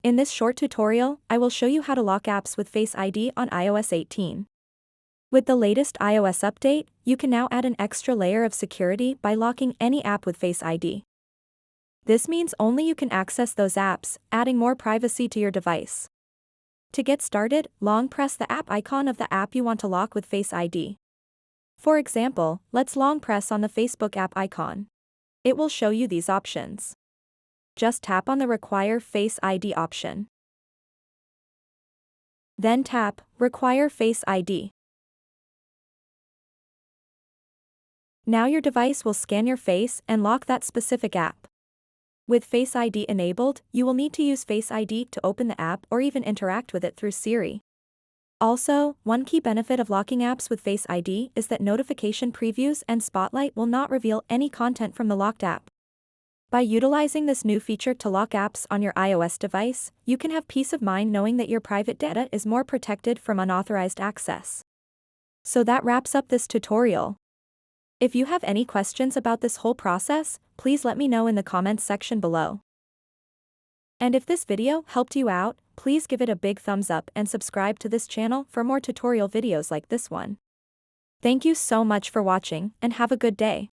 In this short tutorial, I will show you how to lock apps with Face ID on iOS 18. With the latest iOS update, you can now add an extra layer of security by locking any app with Face ID. This means only you can access those apps, adding more privacy to your device. To get started, long press the app icon of the app you want to lock with Face ID. For example, let's long press on the Facebook app icon. It will show you these options. Just tap on the Require Face ID option. Then tap Require Face ID. Now your device will scan your face and lock that specific app. With Face ID enabled, you will need to use Face ID to open the app or even interact with it through Siri. Also, one key benefit of locking apps with Face ID is that notification previews and Spotlight will not reveal any content from the locked app. By utilizing this new feature to lock apps on your iOS device, you can have peace of mind knowing that your private data is more protected from unauthorized access. So that wraps up this tutorial. If you have any questions about this whole process, please let me know in the comments section below. And if this video helped you out, please give it a big thumbs up and subscribe to this channel for more tutorial videos like this one. Thank you so much for watching and have a good day.